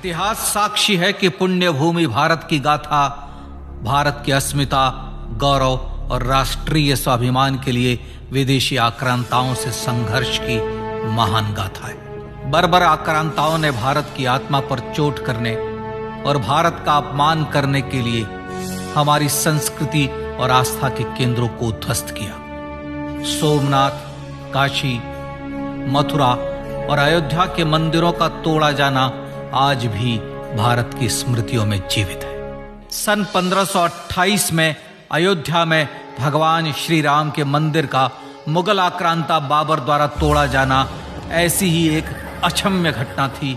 इतिहास साक्षी है कि पुण्य भूमि भारत की गाथा भारत की अस्मिता, गौरव और राष्ट्रीय स्वाभिमान के लिए विदेशी आक्रांताओं से संघर्ष की महान गाथा है। बर्बर आक्रांताओं ने भारत की आत्मा पर चोट करने और भारत का अपमान करने के लिए हमारी संस्कृति और आस्था के केंद्रों को उद्ध्वस्त किया। सोमनाथ, काशी, मथुरा और अयोध्या के मंदिरों का तोड़ा जाना आज भी भारत की स्मृतियों में जीवित है। सन 1528 में अयोध्या में भगवान श्री राम के मंदिर का मुगल आक्रांता बाबर द्वारा तोड़ा जाना ऐसी ही एक अक्षम्य घटना थी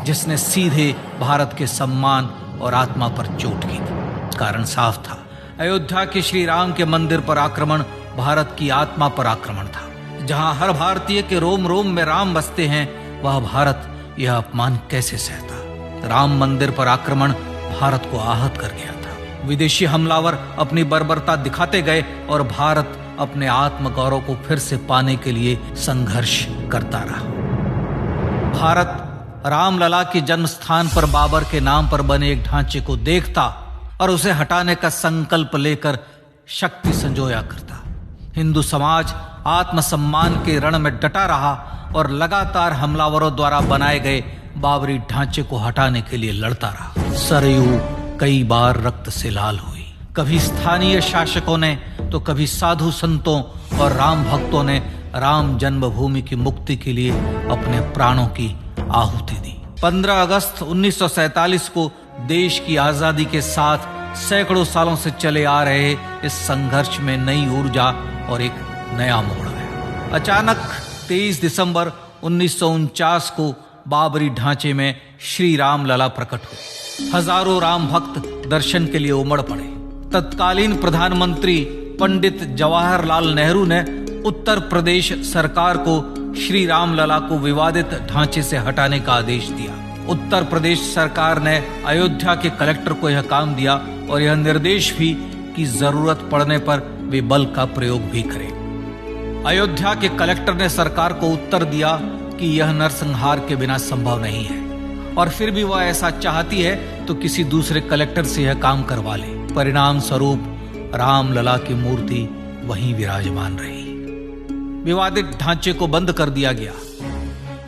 जिसने सीधे भारत के सम्मान और आत्मा पर चोट की थी। कारण साफ था, अयोध्या के श्री राम के मंदिर पर आक्रमण भारत की आत्मा पर आक्रमण था। जहां हर भारतीय के रोम रोम में राम बसते हैं, वह भारत यह अपमान कैसे सहता। राम मंदिर पर आक्रमण भारत को आहत कर गया था। विदेशी हमलावर अपनी बर्बरता दिखाते गए और भारत अपने आत्म गौरव को फिर से पाने के लिए संघर्ष करता रहा। भारत रामलला के जन्म स्थान पर बाबर के नाम पर बने एक ढांचे को देखता और उसे हटाने का संकल्प लेकर शक्ति संजोया करता। हिंदू समाज आत्मसम्मान के रण में डटा रहा और लगातार हमलावरों द्वारा बनाए गए बाबरी ढांचे को हटाने के लिए लड़ता रहा। सरयू कई बार रक्त से लाल हुई। कभी स्थानीय शासकों ने तो कभी साधु संतों और राम भक्तों ने राम जन्मभूमि की मुक्ति के लिए अपने प्राणों की आहुति दी। 15 अगस्त 1947 को देश की आजादी के साथ सैकड़ों सालों से चले आ रहे इस संघर्ष में नई ऊर्जा और एक नया मोड़ आया। अचानक 23 दिसंबर 1949 को बाबरी ढांचे में श्री राम लला प्रकट हुए। हजारों राम भक्त दर्शन के लिए उमड़ पड़े। तत्कालीन प्रधानमंत्री पंडित जवाहरलाल नेहरू ने उत्तर प्रदेश सरकार को श्री राम लला को विवादित ढांचे से हटाने का आदेश दिया। उत्तर प्रदेश सरकार ने अयोध्या के कलेक्टर को यह काम दिया और यह निर्देश भी कि जरूरत पड़ने पर वे बल का प्रयोग भी करें। अयोध्या के कलेक्टर ने सरकार को उत्तर दिया कि यह नरसंहार के बिना संभव नहीं है और फिर भी वह ऐसा चाहती है तो किसी दूसरे कलेक्टर से यह काम करवा ले। परिणाम स्वरूप रामलला की मूर्ति वहीं विराजमान रही। विवादित ढांचे को बंद कर दिया गया।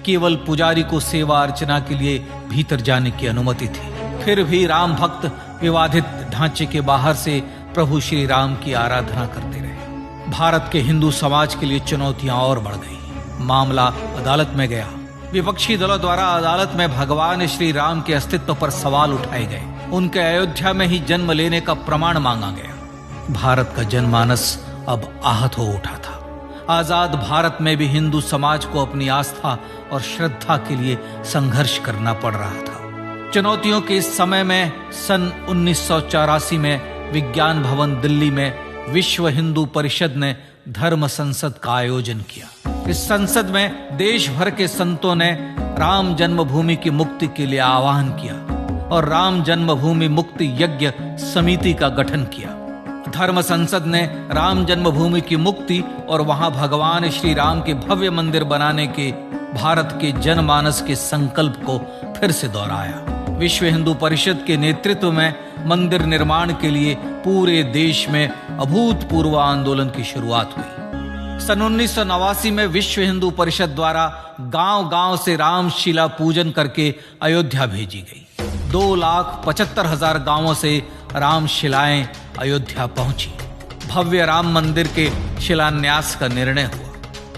केवल पुजारी को सेवा अर्चना के लिए भीतर जाने की अनुमति थी। फिर भी राम भक्त विवादित ढांचे के बाहर से प्रभु श्री राम की आराधना करते रहे। भारत के हिंदू समाज के लिए चुनौतियां और बढ़ गई। मामला अदालत में गया। विपक्षी दलों द्वारा अदालत में भगवान श्री राम के अस्तित्व पर सवाल उठाए गए। उनके अयोध्या में ही जन्म लेने का प्रमाण मांगा गया। भारत का जनमानस अब आहत हो उठा था। आजाद भारत में भी हिंदू समाज को अपनी आस्था और श्रद्धा के लिए संघर्ष करना पड़ रहा था। चुनौतियों के इस समय में सन 1984 में विज्ञान भवन दिल्ली में विश्व हिंदू परिषद ने धर्म संसद का आयोजन किया। इस संसद में देश भर के संतों ने राम जन्मभूमि की मुक्ति के लिए आह्वान किया और राम जन्मभूमि मुक्ति यज्ञ समिति का गठन किया। धर्म संसद ने राम जन्मभूमि की मुक्ति और वहां भगवान श्री राम के भव्य मंदिर बनाने के भारत के जनमानस के संकल्प को फिर से दोहराया। विश्व हिंदू परिषद के नेतृत्व में मंदिर निर्माण के लिए पूरे देश में अभूतपूर्व आंदोलन की शुरुआत हुई। सन 1989 में विश्व हिंदू परिषद द्वारा गांव-गांव से रामशिला पूजन करके अयोध्या भेजी गई। 2,75,000 गांवों से रामशिलाएं अयोध्या पहुंची। भव्य राम मंदिर के शिलान्यास का निर्णय हुआ।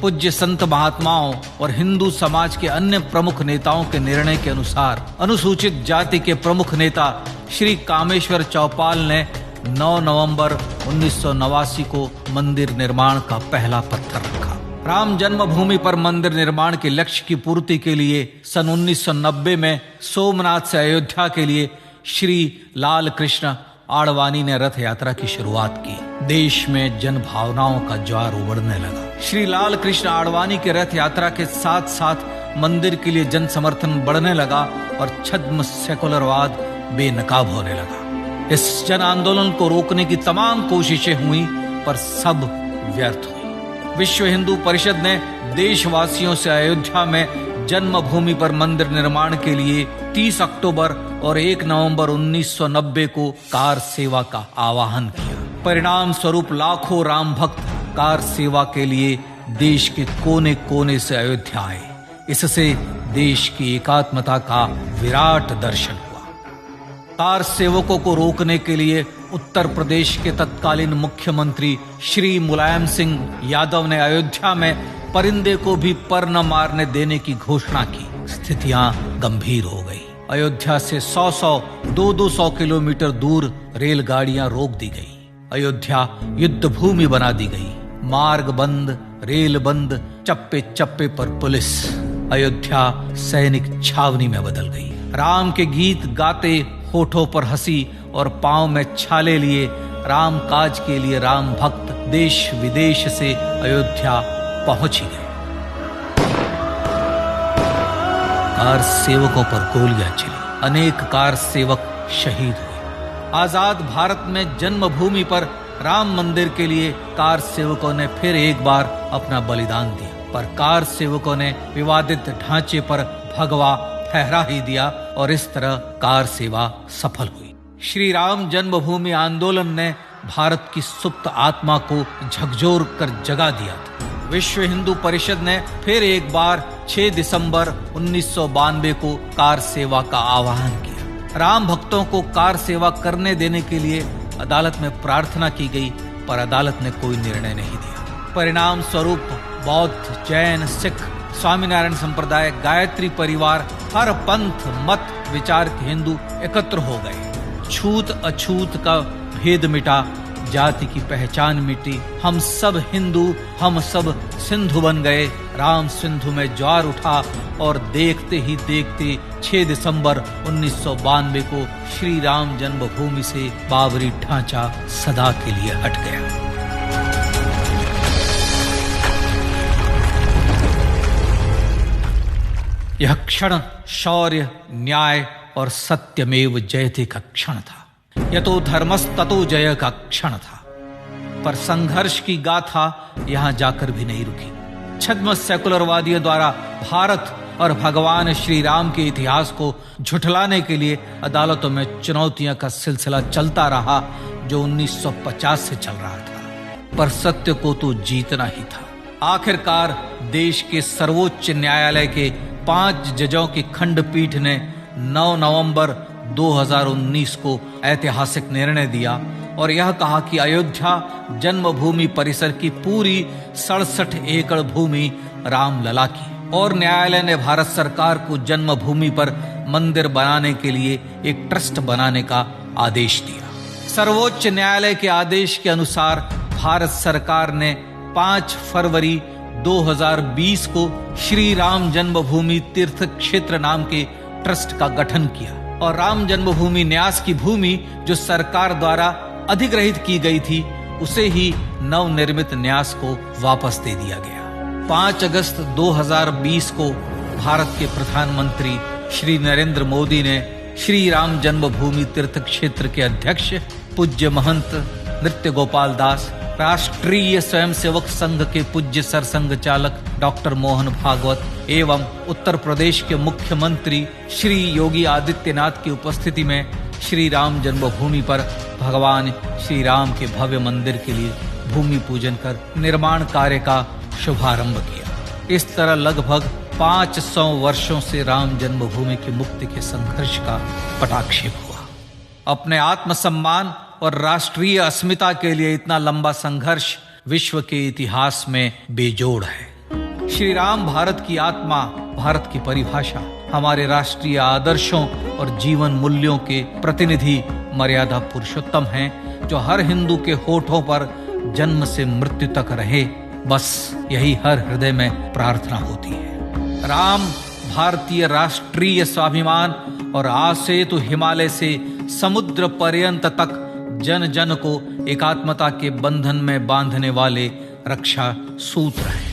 पूज्य संत महात्माओं और हिंदू समाज के अन्य प्रमुख नेताओं के निर्णय के अनुसार अनुसूचित जाति के प्रमुख नेता श्री कामेश्वर चौपाल ने 9 नवंबर 1989 को मंदिर निर्माण का पहला पत्थर रखा। राम जन्मभूमि पर मंदिर निर्माण के लक्ष्य की पूर्ति के लिए सन 1990 में सोमनाथ से अयोध्या के लिए श्री लाल कृष्ण आडवाणी ने रथ यात्रा की शुरुआत की। देश में जन भावनाओं का ज्वार उमड़ने लगा। श्री लाल कृष्ण आडवाणी के रथ यात्रा के साथ साथ मंदिर के लिए जन समर्थन बढ़ने लगा और छद्म सेकुलरवाद बेनकाब होने लगा। इस जन आंदोलन को रोकने की तमाम कोशिशें हुई पर सब व्यर्थ हुई। विश्व हिंदू परिषद ने देशवासियों से अयोध्या में जन्मभूमि पर मंदिर निर्माण के लिए 30 अक्टूबर और 1 नवंबर 1990 को कार सेवा का आह्वान किया। परिणाम स्वरूप लाखों राम भक्त कार सेवा के लिए देश के कोने कोने से अयोध्या आए। इससे देश की एकात्मता का विराट दर्शन हुआ। कार सेवकों को रोकने के लिए उत्तर प्रदेश के तत्कालीन मुख्यमंत्री श्री मुलायम सिंह यादव ने अयोध्या में परिंदे को भी पर न मारने देने की घोषणा की। स्थितियां गंभीर हो गई। अयोध्या से 200 किलोमीटर दूर रेलगाड़ियां रोक दी गई। अयोध्या युद्ध भूमि बना दी गई। मार्ग बंद, रेल बंद, चप्पे चप्पे पर पुलिस। अयोध्या सैनिक छावनी में बदल गई। राम के गीत गाते, होठों पर हंसी और पांव में छाले लिए राम काज के लिए राम भक्त देश विदेश से अयोध्या पहुंच ही गए। कार सेवकों पर गोलियां चली। अनेक कार सेवक शहीद हुए। आजाद भारत में जन्मभूमि पर राम मंदिर के लिए कार सेवकों ने फिर एक बार अपना बलिदान दिया, पर कार सेवकों ने विवादित ढांचे पर भगवा फहरा ही दिया और इस तरह कार सेवा सफल हुई। श्री राम जन्मभूमि आंदोलन ने भारत की सुप्त आत्मा को झकझोर कर जगा दिया था। विश्व हिंदू परिषद ने फिर एक बार 6 दिसंबर 1992 को कार सेवा का आह्वान किया। राम भक्तों को कार सेवा करने देने के लिए अदालत में प्रार्थना की गई, पर अदालत ने कोई निर्णय नहीं दिया। परिणाम स्वरूप बौद्ध, जैन, सिख, स्वामीनारायण संप्रदाय, गायत्री परिवार, हर पंथ मत विचार के हिंदू एकत्र हो गए। छूत अछूत का भेद मिटा, जाति की पहचान मिटी। हम सब हिंदू, हम सब सिंधु बन गए। राम सिंधु में ज्वार उठा और देखते ही देखते 6 दिसंबर 1992 को श्री राम जन्मभूमि से बाबरी ढांचा सदा के लिए हट गया। यह क्षण शौर्य, न्याय और सत्यमेव जयते का क्षण था। यह तो धर्मस्ततो जय का क्षण था। पर संघर्ष की गाथा यहां जाकर भी नहीं रुकी। छद्म सेकुलरवादियों द्वारा भारत और भगवान श्री राम के इतिहास को झुठलाने के लिए अदालतों में चुनौतियों का सिलसिला चलता रहा, जो 1950 से चल रहा था। पर सत्य को तो जीतना ही था। आखिरकार देश के सर्वोच्च न्यायालय के 5 जजों की खंडपीठ ने 9 नवंबर 2019 को ऐतिहासिक निर्णय दिया और यह कहा कि अयोध्या जन्मभूमि परिसर की पूरी 67 एकड़ भूमि रामलला की, और न्यायालय ने भारत सरकार को जन्मभूमि पर मंदिर बनाने के लिए एक ट्रस्ट बनाने का आदेश दिया। सर्वोच्च न्यायालय के आदेश के अनुसार भारत सरकार ने 5 फरवरी 2020 को श्री राम जन्मभूमि तीर्थ क्षेत्र नाम के ट्रस्ट का गठन किया और राम जन्मभूमि न्यास की भूमि जो सरकार द्वारा अधिग्रहित की गई थी, उसे ही नवनिर्मित न्यास को वापस दे दिया गया। 5 अगस्त 2020 को भारत के प्रधानमंत्री श्री नरेंद्र मोदी ने श्री राम जन्मभूमि तीर्थ क्षेत्र के अध्यक्ष पूज्य महंत नृत्य गोपाल दास, राष्ट्रीय स्वयंसेवक संघ के पूज्य सरसंघ चालक डॉक्टर मोहन भागवत एवं उत्तर प्रदेश के मुख्यमंत्री श्री योगी आदित्यनाथ की उपस्थिति में श्री राम जन्मभूमि पर भगवान श्री राम के भव्य मंदिर के लिए भूमि पूजन कर निर्माण कार्य का शुभारंभ किया। इस तरह लगभग 500 वर्षों से राम जन्मभूमि की मुक्ति के संघर्ष का पटाक्षेप हुआ। अपने आत्मसम्मान और राष्ट्रीय अस्मिता के लिए इतना लंबा संघर्ष विश्व के इतिहास में बेजोड़ है। श्री राम भारत की आत्मा, भारत की परिभाषा, हमारे राष्ट्रीय आदर्शों और जीवन मूल्यों के प्रतिनिधि मर्यादा पुरुषोत्तम हैं, जो हर हिंदू के होठों पर जन्म से मृत्यु तक रहे। बस यही हर हृदय में प्रार्थना होती है। राम भारतीय राष्ट्रीय स्वाभिमान और आसेतु हिमालय से समुद्र पर्यंत तक जन जन को एकात्मता के बंधन में बांधने वाले रक्षा सूत्र हैं।